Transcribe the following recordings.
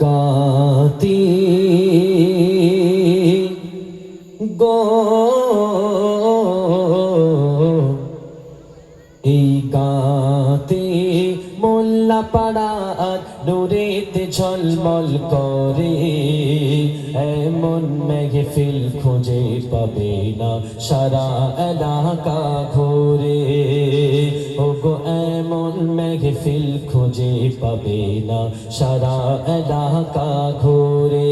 গাতি গো এই গাতে মোল্লা পাড়ার নূরেতে ঝলমল করে এমন মেহফিল খুঁজে পাবে না সারা এলাকা ঘুরে ওগো এমন মেহফিল খুঁজে পাবে না সারা এলাকা ঘুরে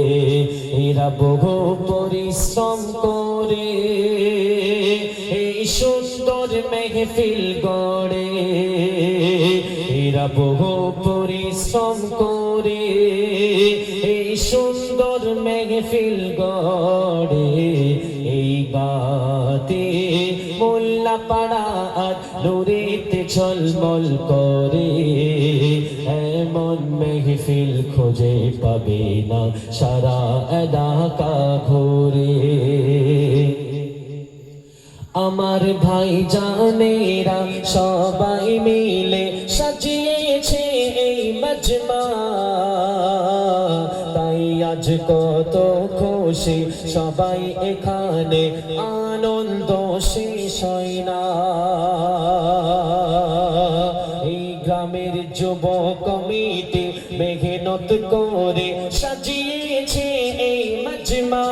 এরা বহু পরিশ্রম করে এই সুন্দর মেহফিল গড়ে এরা বহু পরিশ্রম করে এই সুন্দর মেহফিল গড়ে এই গাতে মোল্লা পাড়ার নূরেতে ঝলমল করে এমন মেহফিল খুঁজে পাবে না সারা এলাকা ঘুরে আমার ভাই জানেরা সবাই মিলে সাজিয়েছে এই মজমা তাই আজ কত খুশি সবাই এখানে আনন্দ শেষ হয় না এই গ্রামের যুব কমিটি মেহনত করে সাজিয়েছে এই মজমা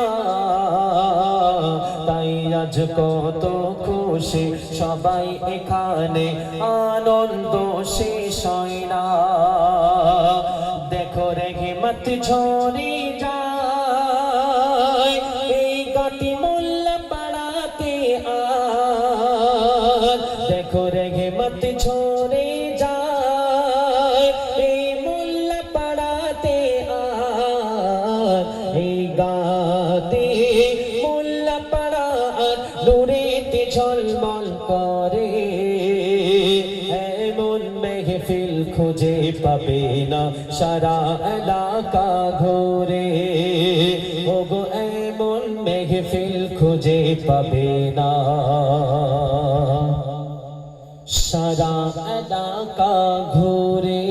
তাই আজ কত খুশি সবাই এখানে আনন্দ শেষ হয় না দেখো রহমত ঝরে যায় এই গাতি মোল্লা পাড়াতে আর দেখো রহমত ঝরে যায় এই মোল্লা পাড়াতে আর এই গাতে মোল্লা পাড়ার নূরেতে ঝলমল করে এমন মেহফিল খুঁজে পাবে না সারা এলাকা ঘুরে ওগো এমন মেহফিল খুঁজে পাবে না সারা এলাকা ঘুরে।